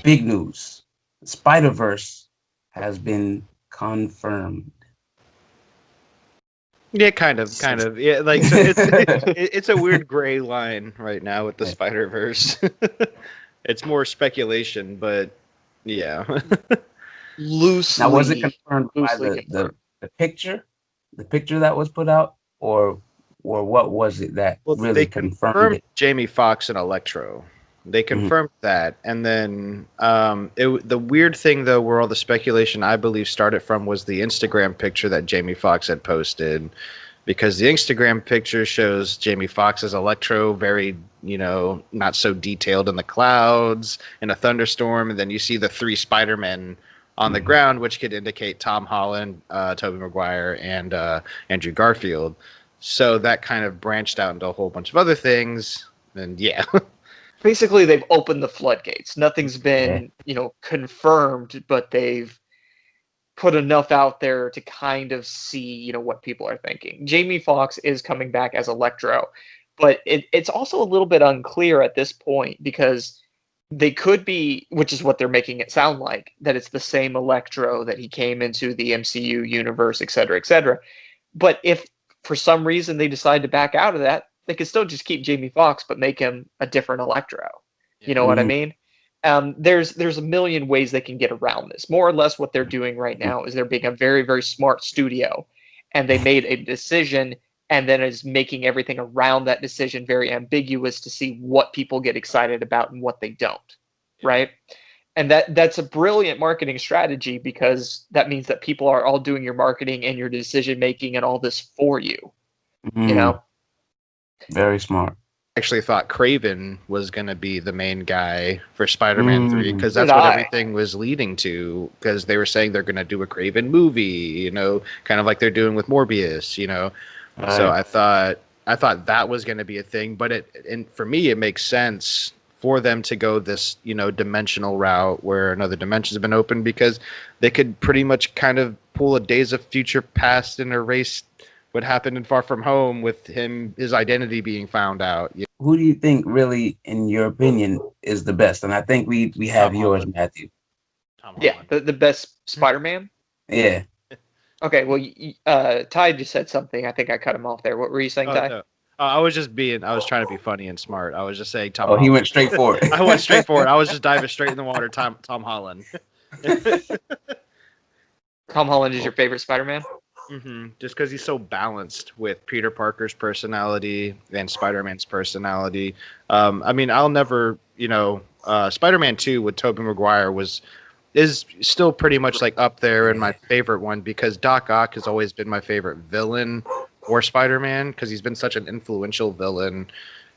big news. Spiderverse has been confirmed. Yeah, kind of. Yeah, like so it's a weird gray line right now with the Yeah. Spider Verse. It's more speculation, but yeah. Now, was it Loosely, confirmed by loosely confirmed. the picture that was put out, or what was it that Well, they really confirmed confirmed it? Jamie Foxx and Electro. They Mhm. confirmed that, and then the weird thing though, where all the speculation I believe started from was the Instagram picture that Jamie Foxx had posted, because the Instagram picture shows Jamie Foxx as Electro, very not so detailed in the clouds in a thunderstorm, and then you see the three Spider-Men on the ground, which could indicate Tom Holland, Tobey Maguire, and Andrew Garfield. So that kind of branched out into a whole bunch of other things, and yeah. Basically, they've opened the floodgates. Nothing's Yeah. been, confirmed, but they've put enough out there to kind of see, what people are thinking. Jamie Foxx is coming back as Electro, but it's also a little bit unclear at this point because they could be, which is what they're making it sound like, that it's the same Electro that he came into the MCU universe, et cetera, et cetera. But if for some reason they decide to back out of that, they could still just keep Jamie Foxx, but make him a different Electro. You know what I Mhm. mean? There's a million ways they can get around this. More or less, what they're doing right now is they're being a very very smart studio, and they made a decision, and then is making everything around that decision very ambiguous to see what people get excited about and what they don't. Right? And that's a brilliant marketing strategy because that means that people are all doing your marketing and your decision making and all this for you. You Mm, know? very smart. Actually thought Craven was going to be the main guy for Spider-Man 3 Mm, because So did that's what I. everything was leading to, because they were saying they're going to do a Craven movie, kind of like they're doing with Morbius. So right. I thought that was going to be a thing, but and for me it makes sense for them to go this, dimensional route where another dimension's been opened, because they could pretty much kind of pull a Days of Future Past and erase what happened in Far From Home with his identity being found out. Who do you think really, in your opinion, is the best? And I think we Tom have yours, Holland. Matthew. Tom Yeah, Holland. the best Spider-Man. Yeah. Okay, well, Ty just said something. I think I cut him off there. What were you saying, Oh Ty? no. I was trying to be funny and smart. I was just saying Tom Oh, he Holland. went straight for I went it. straight for it. I was just diving straight in the water. Tom Holland. Tom Holland is Oh, your favorite Spider-Man? Just because he's so balanced with Peter Parker's personality and Spider-Man's personality. I mean, I'll never, Spider-Man 2 with Tobey Maguire is still pretty much like up there in my yeah. favorite one, because Doc Ock has always been my favorite villain or Spider-Man, because he's been such an influential villain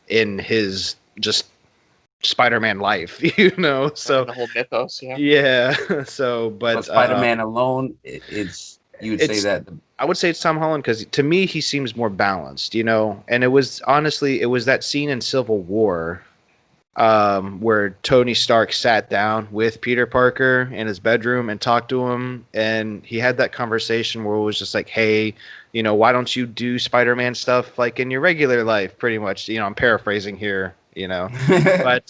in his just Spider-Man life, And So the whole mythos, yeah. yeah, so But but Spider-Man alone, it's you would say it's that. I would say it's Tom Holland, because to me he seems more balanced, and it was that scene in Civil War, where Tony Stark sat down with Peter Parker in his bedroom and talked to him, and he had that conversation where it was just like, hey, why don't you do Spider-Man stuff like in your regular life, pretty much. I'm paraphrasing here, but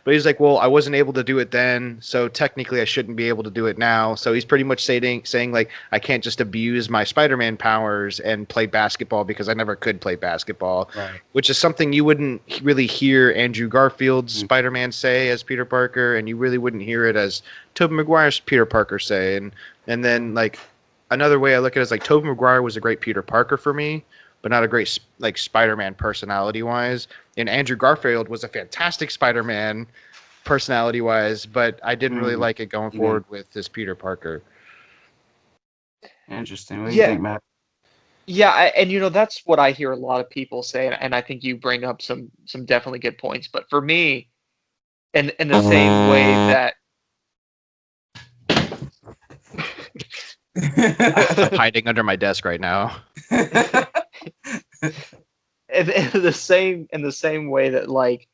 he's like, well, I wasn't able to do it then, so technically I shouldn't be able to do it now. So he's pretty much saying like, I can't just abuse my Spider-Man powers and play basketball, because I never could play basketball, Right. which is something you wouldn't really hear Andrew Garfield's Mm. Spider-Man say as Peter Parker, and you really wouldn't hear it as Tobey Maguire's Peter Parker say. And then like another way I look at it is like Tobey Maguire was a great Peter Parker for me, but not a great like Spider-Man personality wise. And Andrew Garfield was a fantastic Spider-Man personality wise, but I didn't really Mm. like it going Okay. forward with this Peter Parker. Interesting. What do you Yeah, think, Matt? yeah, and that's what I hear a lot of people say, and I think you bring up some definitely good points. But for me, in the same way that I'm hiding under my desk right now. in the same way that like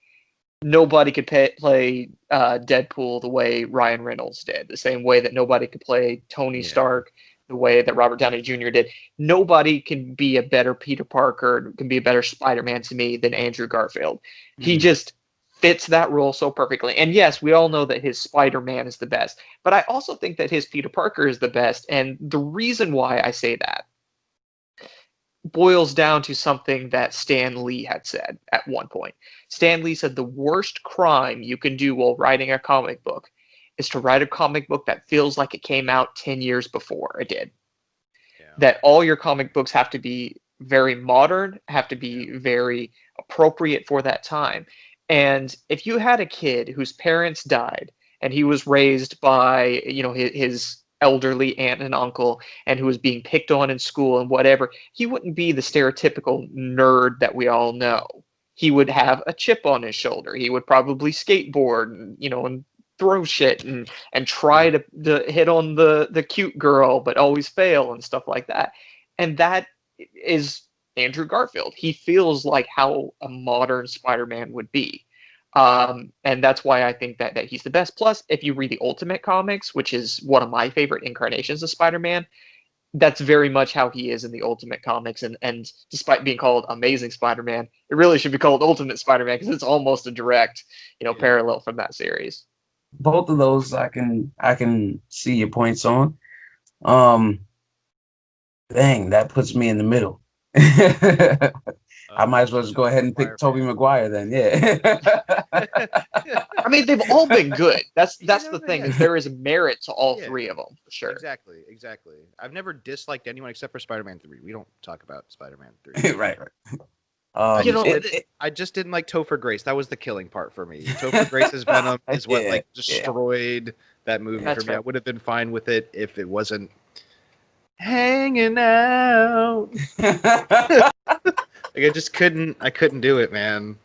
nobody could play Deadpool the way Ryan Reynolds did, the same way that nobody could play Tony Yeah. Stark the way that Robert Downey Jr. did. Nobody can be a better Peter Parker, can be a better Spider-Man to me than Andrew Garfield. He Mm. just fits that role so perfectly. And yes, we all know that his Spider-Man is the best, but I also think that his Peter Parker is the best. And the reason why I say that boils down to something that Stan Lee had said at one point. Stan Lee said the worst crime you can do while writing a comic book is to write a comic book that feels like it came out 10 years before it did. Yeah. That all your comic books have to be very modern, have to be very appropriate for that time. And if you had a kid whose parents died and he was raised by, his elderly aunt and uncle and who was being picked on in school and whatever, he wouldn't be the stereotypical nerd that we all know. He would have a chip on his shoulder. He would probably skateboard and throw shit and try to hit on the cute girl but always fail and stuff like that. And that is Andrew Garfield. He feels like how a modern Spider-Man would be. And that's why I think that he's the best. Plus, if you read the Ultimate Comics, which is one of my favorite incarnations of Spider-Man, that's very much how he is in the Ultimate Comics. And despite being called Amazing Spider-Man, it really should be called Ultimate Spider-Man because it's almost a direct, parallel from that series. Both of those I can see your points on. Um, Dang, that puts me in the middle. I might as well just go ahead and pick Tobey Maguire then. Yeah. I mean, they've all been good. That's know, the thing, yeah. is there is merit to all Yeah. three of them, for sure. Exactly. I've never disliked anyone except for Spider-Man 3. We don't talk about Spider-Man 3. Right. I just didn't like Topher Grace. That was the killing part for me. Topher Grace's Venom is what Yeah, destroyed that movie That's for me. fair. I would have been fine with it if it wasn't hanging out. Like I couldn't do it, man.